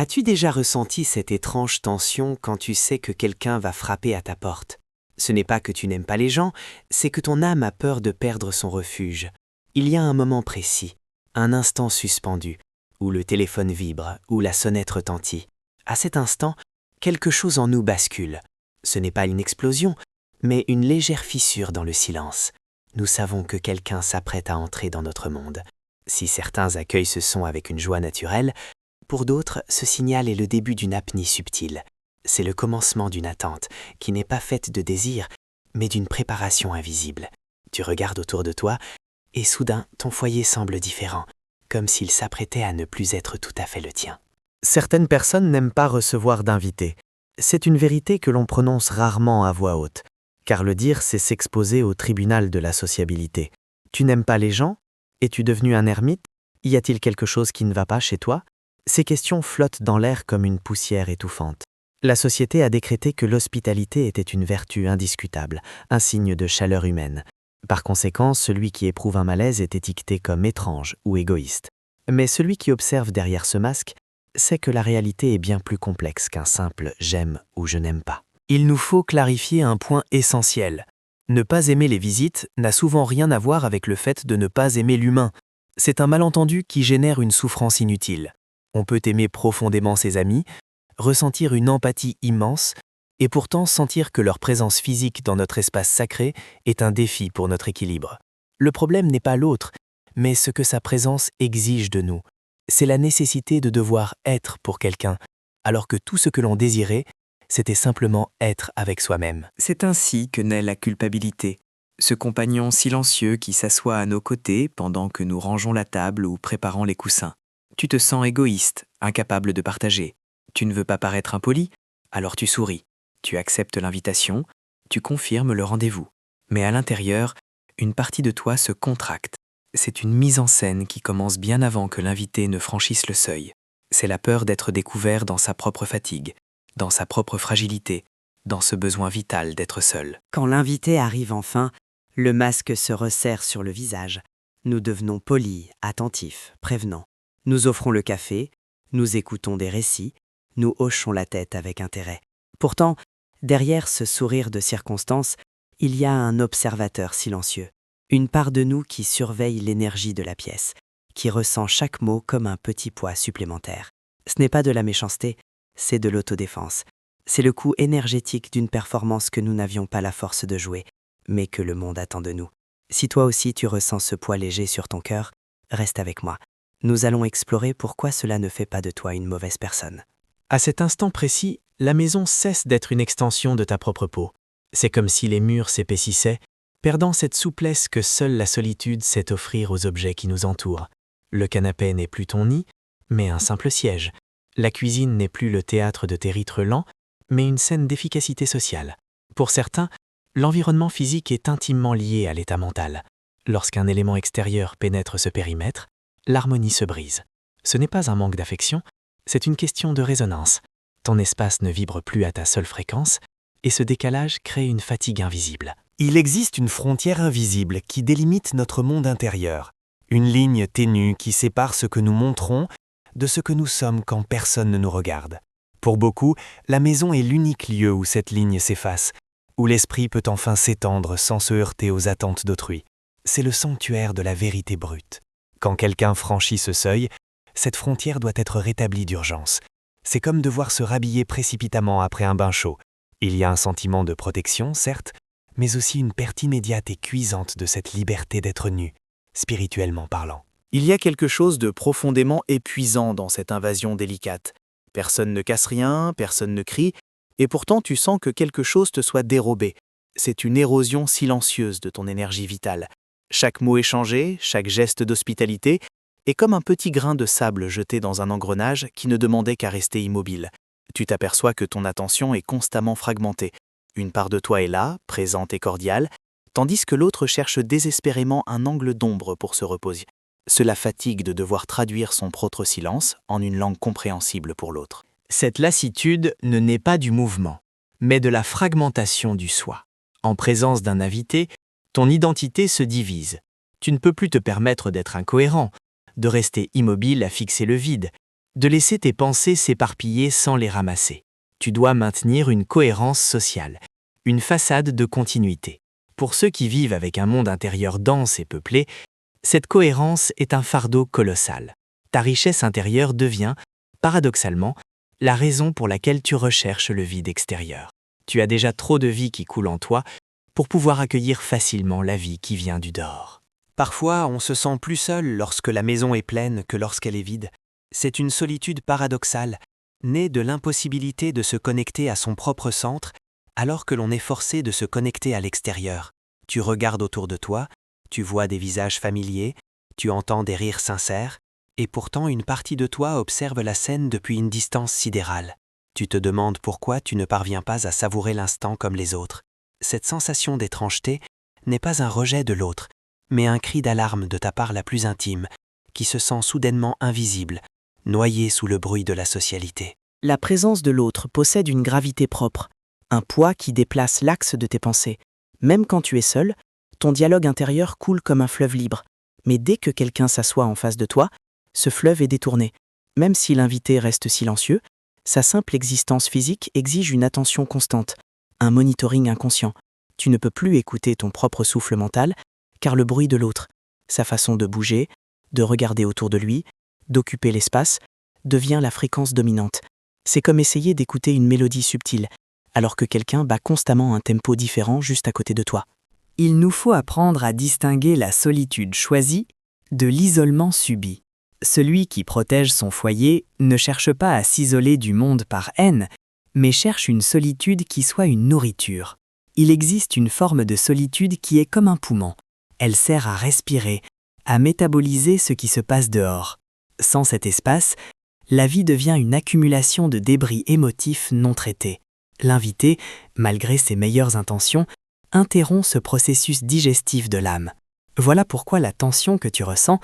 As-tu déjà ressenti cette étrange tension quand tu sais que quelqu'un va frapper à ta porte? Ce n'est pas que tu n'aimes pas les gens, c'est que ton âme a peur de perdre son refuge. Il y a un moment précis, un instant suspendu, où le téléphone vibre, où la sonnette retentit. À cet instant, quelque chose en nous bascule. Ce n'est pas une explosion, mais une légère fissure dans le silence. Nous savons que quelqu'un s'apprête à entrer dans notre monde. Si certains accueillent ce son avec une joie naturelle, pour d'autres, ce signal est le début d'une apnée subtile. C'est le commencement d'une attente, qui n'est pas faite de désir, mais d'une préparation invisible. Tu regardes autour de toi, et soudain, ton foyer semble différent, comme s'il s'apprêtait à ne plus être tout à fait le tien. Certaines personnes n'aiment pas recevoir d'invités. C'est une vérité que l'on prononce rarement à voix haute, car le dire, c'est s'exposer au tribunal de la sociabilité. Tu n'aimes pas les gens? Es-tu devenu un ermite? Y a-t-il quelque chose qui ne va pas chez toi? Ces questions flottent dans l'air comme une poussière étouffante. La société a décrété que l'hospitalité était une vertu indiscutable, un signe de chaleur humaine. Par conséquent, celui qui éprouve un malaise est étiqueté comme étrange ou égoïste. Mais celui qui observe derrière ce masque sait que la réalité est bien plus complexe qu'un simple « j'aime » ou « je n'aime pas ». Il nous faut clarifier un point essentiel. Ne pas aimer les visites n'a souvent rien à voir avec le fait de ne pas aimer l'humain. C'est un malentendu qui génère une souffrance inutile. On peut aimer profondément ses amis, ressentir une empathie immense, et pourtant sentir que leur présence physique dans notre espace sacré est un défi pour notre équilibre. Le problème n'est pas l'autre, mais ce que sa présence exige de nous. C'est la nécessité de devoir être pour quelqu'un, alors que tout ce que l'on désirait, c'était simplement être avec soi-même. C'est ainsi que naît la culpabilité, ce compagnon silencieux qui s'assoit à nos côtés pendant que nous rangeons la table ou préparons les coussins. Tu te sens égoïste, incapable de partager. Tu ne veux pas paraître impoli, alors tu souris. Tu acceptes l'invitation, tu confirmes le rendez-vous. Mais à l'intérieur, une partie de toi se contracte. C'est une mise en scène qui commence bien avant que l'invité ne franchisse le seuil. C'est la peur d'être découvert dans sa propre fatigue, dans sa propre fragilité, dans ce besoin vital d'être seul. Quand l'invité arrive enfin, le masque se resserre sur le visage. Nous devenons polis, attentifs, prévenants. Nous offrons le café, nous écoutons des récits, nous hochons la tête avec intérêt. Pourtant, derrière ce sourire de circonstance, il y a un observateur silencieux, une part de nous qui surveille l'énergie de la pièce, qui ressent chaque mot comme un petit poids supplémentaire. Ce n'est pas de la méchanceté, c'est de l'autodéfense. C'est le coût énergétique d'une performance que nous n'avions pas la force de jouer, mais que le monde attend de nous. Si toi aussi tu ressens ce poids léger sur ton cœur, reste avec moi. Nous allons explorer pourquoi cela ne fait pas de toi une mauvaise personne. À cet instant précis, la maison cesse d'être une extension de ta propre peau. C'est comme si les murs s'épaississaient, perdant cette souplesse que seule la solitude sait offrir aux objets qui nous entourent. Le canapé n'est plus ton nid, mais un simple siège. La cuisine n'est plus le théâtre de tes rites lents, mais une scène d'efficacité sociale. Pour certains, l'environnement physique est intimement lié à l'état mental. Lorsqu'un élément extérieur pénètre ce périmètre, l'harmonie se brise. Ce n'est pas un manque d'affection, c'est une question de résonance. Ton espace ne vibre plus à ta seule fréquence, et ce décalage crée une fatigue invisible. Il existe une frontière invisible qui délimite notre monde intérieur, une ligne ténue qui sépare ce que nous montrons de ce que nous sommes quand personne ne nous regarde. Pour beaucoup, la maison est l'unique lieu où cette ligne s'efface, où l'esprit peut enfin s'étendre sans se heurter aux attentes d'autrui. C'est le sanctuaire de la vérité brute. Quand quelqu'un franchit ce seuil, cette frontière doit être rétablie d'urgence. C'est comme devoir se rhabiller précipitamment après un bain chaud. Il y a un sentiment de protection, certes, mais aussi une perte immédiate et cuisante de cette liberté d'être nu, spirituellement parlant. Il y a quelque chose de profondément épuisant dans cette invasion délicate. Personne ne casse rien, personne ne crie, et pourtant tu sens que quelque chose te soit dérobé. C'est une érosion silencieuse de ton énergie vitale. Chaque mot échangé, chaque geste d'hospitalité est comme un petit grain de sable jeté dans un engrenage qui ne demandait qu'à rester immobile. Tu t'aperçois que ton attention est constamment fragmentée. Une part de toi est là, présente et cordiale, tandis que l'autre cherche désespérément un angle d'ombre pour se reposer. Cela fatigue de devoir traduire son propre silence en une langue compréhensible pour l'autre. Cette lassitude ne naît pas du mouvement, mais de la fragmentation du soi. En présence d'un invité, ton identité se divise. Tu ne peux plus te permettre d'être incohérent, de rester immobile à fixer le vide. de laisser tes pensées s'éparpiller sans les ramasser. Tu dois maintenir une cohérence sociale, une façade de continuité. Pour ceux qui vivent avec un monde intérieur dense et peuplé, cette cohérence est un fardeau colossal. Ta richesse intérieure devient, paradoxalement, la raison pour laquelle tu recherches le vide extérieur. Tu as déjà trop de vie qui coule en toi pour pouvoir accueillir facilement la vie qui vient du dehors. Parfois, on se sent plus seul lorsque la maison est pleine que lorsqu'elle est vide. C'est une solitude paradoxale, née de l'impossibilité de se connecter à son propre centre alors que l'on est forcé de se connecter à l'extérieur. Tu regardes autour de toi, tu vois des visages familiers, tu entends des rires sincères, et pourtant une partie de toi observe la scène depuis une distance sidérale. Tu te demandes pourquoi tu ne parviens pas à savourer l'instant comme les autres. Cette sensation d'étrangeté n'est pas un rejet de l'autre, mais un cri d'alarme de ta part la plus intime, qui se sent soudainement invisible, noyé sous le bruit de la socialité. La présence de l'autre possède une gravité propre, un poids qui déplace l'axe de tes pensées. Même quand tu es seul, ton dialogue intérieur coule comme un fleuve libre. Mais dès que quelqu'un s'assoit en face de toi, ce fleuve est détourné. Même si l'invité reste silencieux, sa simple existence physique exige une attention constante, un monitoring inconscient. Tu ne peux plus écouter ton propre souffle mental, car le bruit de l'autre, sa façon de bouger, de regarder autour de lui, d'occuper l'espace, devient la fréquence dominante. C'est comme essayer d'écouter une mélodie subtile, alors que quelqu'un bat constamment un tempo différent juste à côté de toi. Il nous faut apprendre à distinguer la solitude choisie de l'isolement subi. Celui qui protège son foyer ne cherche pas à s'isoler du monde par haine, mais cherche une solitude qui soit une nourriture. Il existe une forme de solitude qui est comme un poumon. Elle sert à respirer, à métaboliser ce qui se passe dehors. Sans cet espace, la vie devient une accumulation de débris émotifs non traités. L'invité, malgré ses meilleures intentions, interrompt ce processus digestif de l'âme. Voilà pourquoi la tension que tu ressens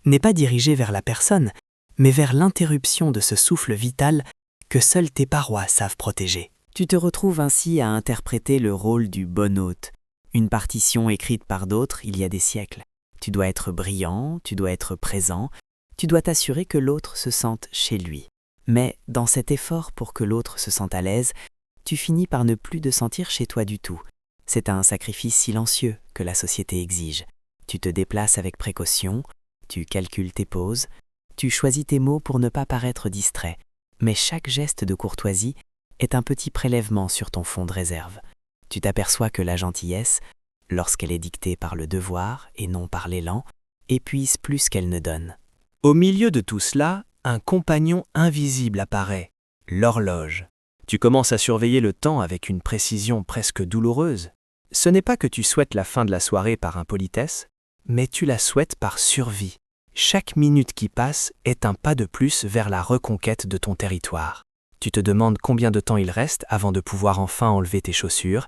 n'est pas dirigée vers la personne, mais vers l'interruption de ce souffle vital que seules tes parois savent protéger. Tu te retrouves ainsi à interpréter le rôle du bon hôte, une partition écrite par d'autres il y a des siècles. Tu dois être brillant, tu dois être présent, tu dois t'assurer que l'autre se sente chez lui. Mais dans cet effort pour que l'autre se sente à l'aise, tu finis par ne plus te sentir chez toi du tout. C'est un sacrifice silencieux que la société exige. Tu te déplaces avec précaution, tu calcules tes pauses, tu choisis tes mots pour ne pas paraître distrait. Mais chaque geste de courtoisie est un petit prélèvement sur ton fond de réserve. Tu t'aperçois que la gentillesse, lorsqu'elle est dictée par le devoir et non par l'élan, épuise plus qu'elle ne donne. Au milieu de tout cela, un compagnon invisible apparaît, l'horloge. Tu commences à surveiller le temps avec une précision presque douloureuse. Ce n'est pas que tu souhaites la fin de la soirée par impolitesse, mais tu la souhaites par survie. Chaque minute qui passe est un pas de plus vers la reconquête de ton territoire. Tu te demandes combien de temps il reste avant de pouvoir enfin enlever tes chaussures,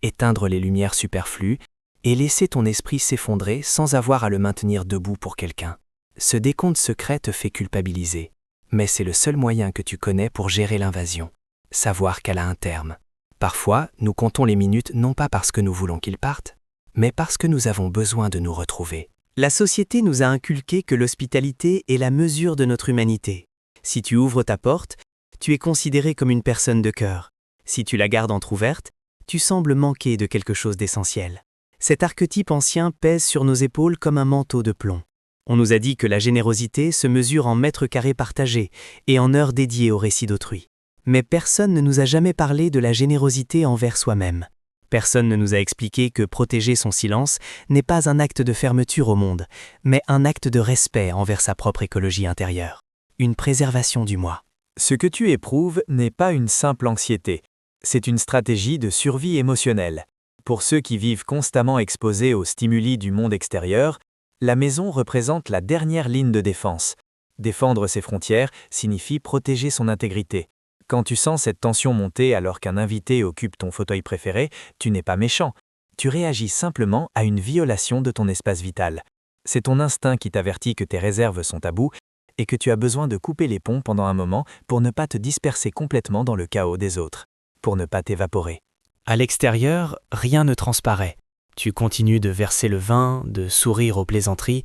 éteindre les lumières superflues et laisser ton esprit s'effondrer sans avoir à le maintenir debout pour quelqu'un. Ce décompte secret te fait culpabiliser, mais c'est le seul moyen que tu connais pour gérer l'invasion, savoir qu'elle a un terme. Parfois, nous comptons les minutes non pas parce que nous voulons qu'ils partent, mais parce que nous avons besoin de nous retrouver. La société nous a inculqué que l'hospitalité est la mesure de notre humanité. Si tu ouvres ta porte, tu es considéré comme une personne de cœur. Si tu la gardes entr'ouverte, tu sembles manquer de quelque chose d'essentiel. Cet archétype ancien pèse sur nos épaules comme un manteau de plomb. On nous a dit que la générosité se mesure en mètres carrés partagés et en heures dédiées au récit d'autrui. Mais personne ne nous a jamais parlé de la générosité envers soi-même. Personne ne nous a expliqué que protéger son silence n'est pas un acte de fermeture au monde, mais un acte de respect envers sa propre écologie intérieure. Une préservation du moi. Ce que tu éprouves n'est pas une simple anxiété, c'est une stratégie de survie émotionnelle. Pour ceux qui vivent constamment exposés aux stimuli du monde extérieur, la maison représente la dernière ligne de défense. Défendre ses frontières signifie protéger son intégrité. Quand tu sens cette tension monter alors qu'un invité occupe ton fauteuil préféré, tu n'es pas méchant. Tu réagis simplement à une violation de ton espace vital. C'est ton instinct qui t'avertit que tes réserves sont à bout et que tu as besoin de couper les ponts pendant un moment pour ne pas te disperser complètement dans le chaos des autres, pour ne pas t'évaporer. À l'extérieur, rien ne transparaît. Tu continues de verser le vin, de sourire aux plaisanteries,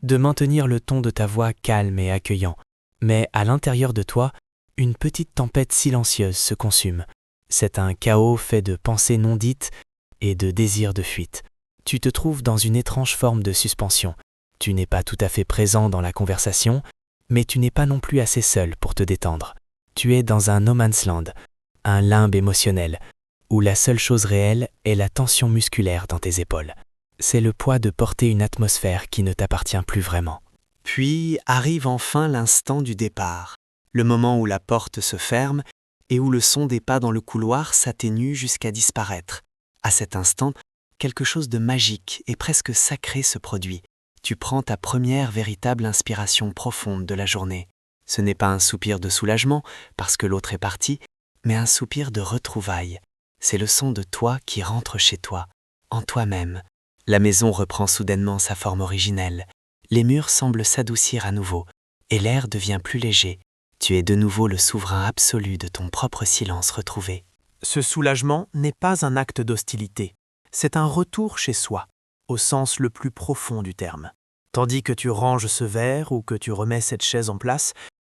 de maintenir le ton de ta voix calme et accueillant. Mais à l'intérieur de toi, une petite tempête silencieuse se consume. C'est un chaos fait de pensées non dites et de désirs de fuite. Tu te trouves dans une étrange forme de suspension. Tu n'es pas tout à fait présent dans la conversation, mais tu n'es pas non plus assez seul pour te détendre. Tu es dans un no man's land, un limbe émotionnel, où la seule chose réelle est la tension musculaire dans tes épaules. C'est le poids de porter une atmosphère qui ne t'appartient plus vraiment. Puis arrive enfin l'instant du départ, le moment où la porte se ferme et où le son des pas dans le couloir s'atténue jusqu'à disparaître. À cet instant, quelque chose de magique et presque sacré se produit. Tu prends ta première véritable inspiration profonde de la journée. Ce n'est pas un soupir de soulagement parce que l'autre est parti, mais un soupir de retrouvailles. C'est le son de toi qui rentre chez toi, en toi-même. La maison reprend soudainement sa forme originelle. Les murs semblent s'adoucir à nouveau, et l'air devient plus léger. Tu es de nouveau le souverain absolu de ton propre silence retrouvé. Ce soulagement n'est pas un acte d'hostilité, c'est un retour chez soi, au sens le plus profond du terme. Tandis que tu ranges ce verre ou que tu remets cette chaise en place,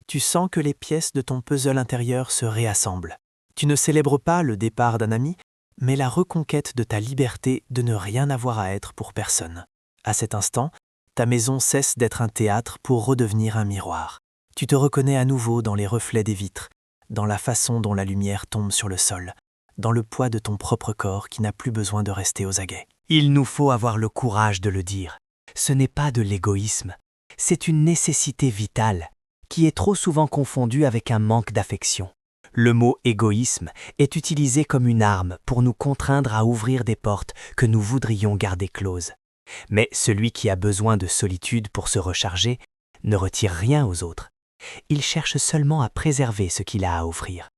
tu sens que les pièces de ton puzzle intérieur se réassemblent. Tu ne célèbres pas le départ d'un ami, mais la reconquête de ta liberté de ne rien avoir à être pour personne. À cet instant, ta maison cesse d'être un théâtre pour redevenir un miroir. Tu te reconnais à nouveau dans les reflets des vitres, dans la façon dont la lumière tombe sur le sol, dans le poids de ton propre corps qui n'a plus besoin de rester aux aguets. Il nous faut avoir le courage de le dire. Ce n'est pas de l'égoïsme, c'est une nécessité vitale, qui est trop souvent confondue avec un manque d'affection. Le mot égoïsme est utilisé comme une arme pour nous contraindre à ouvrir des portes que nous voudrions garder closes. Mais celui qui a besoin de solitude pour se recharger ne retire rien aux autres. Il cherche seulement à préserver ce qu'il a à offrir.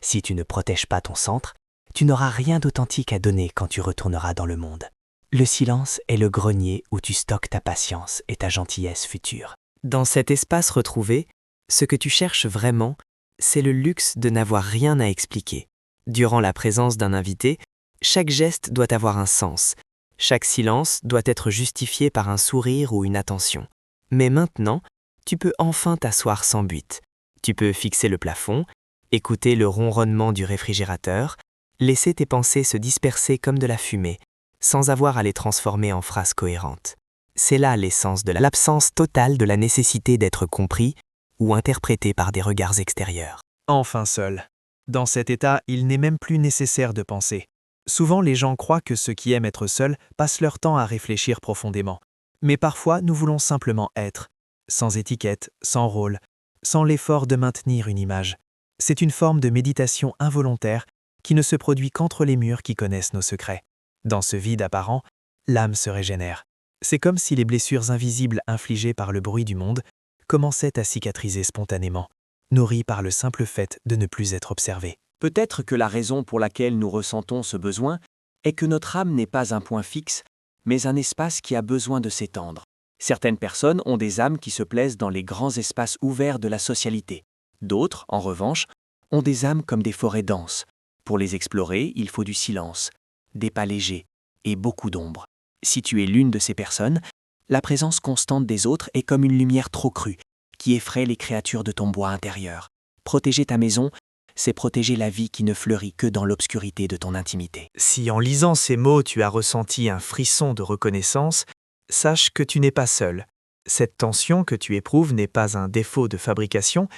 Si tu ne protèges pas ton centre, tu n'auras rien d'authentique à donner quand tu retourneras dans le monde. Le silence est le grenier où tu stockes ta patience et ta gentillesse future. Dans cet espace retrouvé, ce que tu cherches vraiment, c'est le luxe de n'avoir rien à expliquer. Durant la présence d'un invité, chaque geste doit avoir un sens. Chaque silence doit être justifié par un sourire ou une attention. Mais maintenant, tu peux enfin t'asseoir sans but. Tu peux fixer le plafond, écouter le ronronnement du réfrigérateur, laisser tes pensées se disperser comme de la fumée, sans avoir à les transformer en phrases cohérentes. C'est là l'essence de l'absence totale de la nécessité d'être compris ou interprété par des regards extérieurs. Enfin seul. Dans cet état, il n'est même plus nécessaire de penser. Souvent, les gens croient que ceux qui aiment être seuls passent leur temps à réfléchir profondément. Mais parfois, nous voulons simplement être, sans étiquette, sans rôle, sans l'effort de maintenir une image. C'est une forme de méditation involontaire qui ne se produit qu'entre les murs qui connaissent nos secrets. Dans ce vide apparent, l'âme se régénère. C'est comme si les blessures invisibles infligées par le bruit du monde commençaient à cicatriser spontanément, nourries par le simple fait de ne plus être observées. Peut-être que la raison pour laquelle nous ressentons ce besoin est que notre âme n'est pas un point fixe, mais un espace qui a besoin de s'étendre. Certaines personnes ont des âmes qui se plaisent dans les grands espaces ouverts de la socialité. D'autres, en revanche, ont des âmes comme des forêts denses. Pour les explorer, il faut du silence, des pas légers et beaucoup d'ombre. Si tu es l'une de ces personnes, la présence constante des autres est comme une lumière trop crue qui effraie les créatures de ton bois intérieur. Protéger ta maison, c'est protéger la vie qui ne fleurit que dans l'obscurité de ton intimité. Si en lisant ces mots tu as ressenti un frisson de reconnaissance, sache que tu n'es pas seul. Cette tension que tu éprouves n'est pas un défaut de fabrication,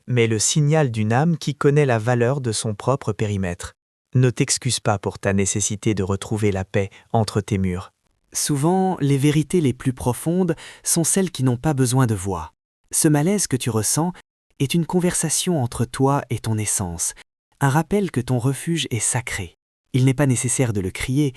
mais le signal d'une âme qui connaît la valeur de son propre périmètre. Ne t'excuse pas pour ta nécessité de retrouver la paix entre tes murs. Souvent, les vérités les plus profondes sont celles qui n'ont pas besoin de voix. Ce malaise que tu ressens est une conversation entre toi et ton essence, un rappel que ton refuge est sacré. Il n'est pas nécessaire de le crier,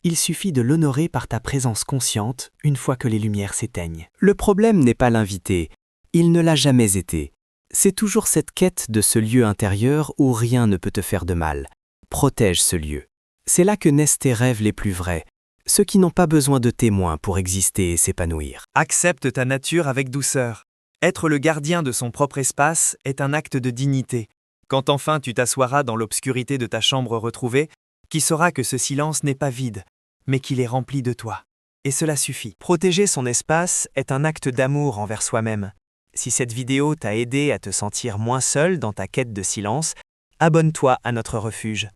il suffit de l'honorer par ta présence consciente une fois que les lumières s'éteignent. Le problème n'est pas l'invité, il ne l'a jamais été. C'est toujours cette quête de ce lieu intérieur où rien ne peut te faire de mal. Protège ce lieu. C'est là que naissent tes rêves les plus vrais, ceux qui n'ont pas besoin de témoins pour exister et s'épanouir. Accepte ta nature avec douceur. Être le gardien de son propre espace est un acte de dignité. Quand enfin tu t'assoiras dans l'obscurité de ta chambre retrouvée, qui saura que ce silence n'est pas vide, mais qu'il est rempli de toi. Et cela suffit. Protéger son espace est un acte d'amour envers soi-même. Si cette vidéo t'a aidé à te sentir moins seul dans ta quête de silence, abonne-toi à notre refuge.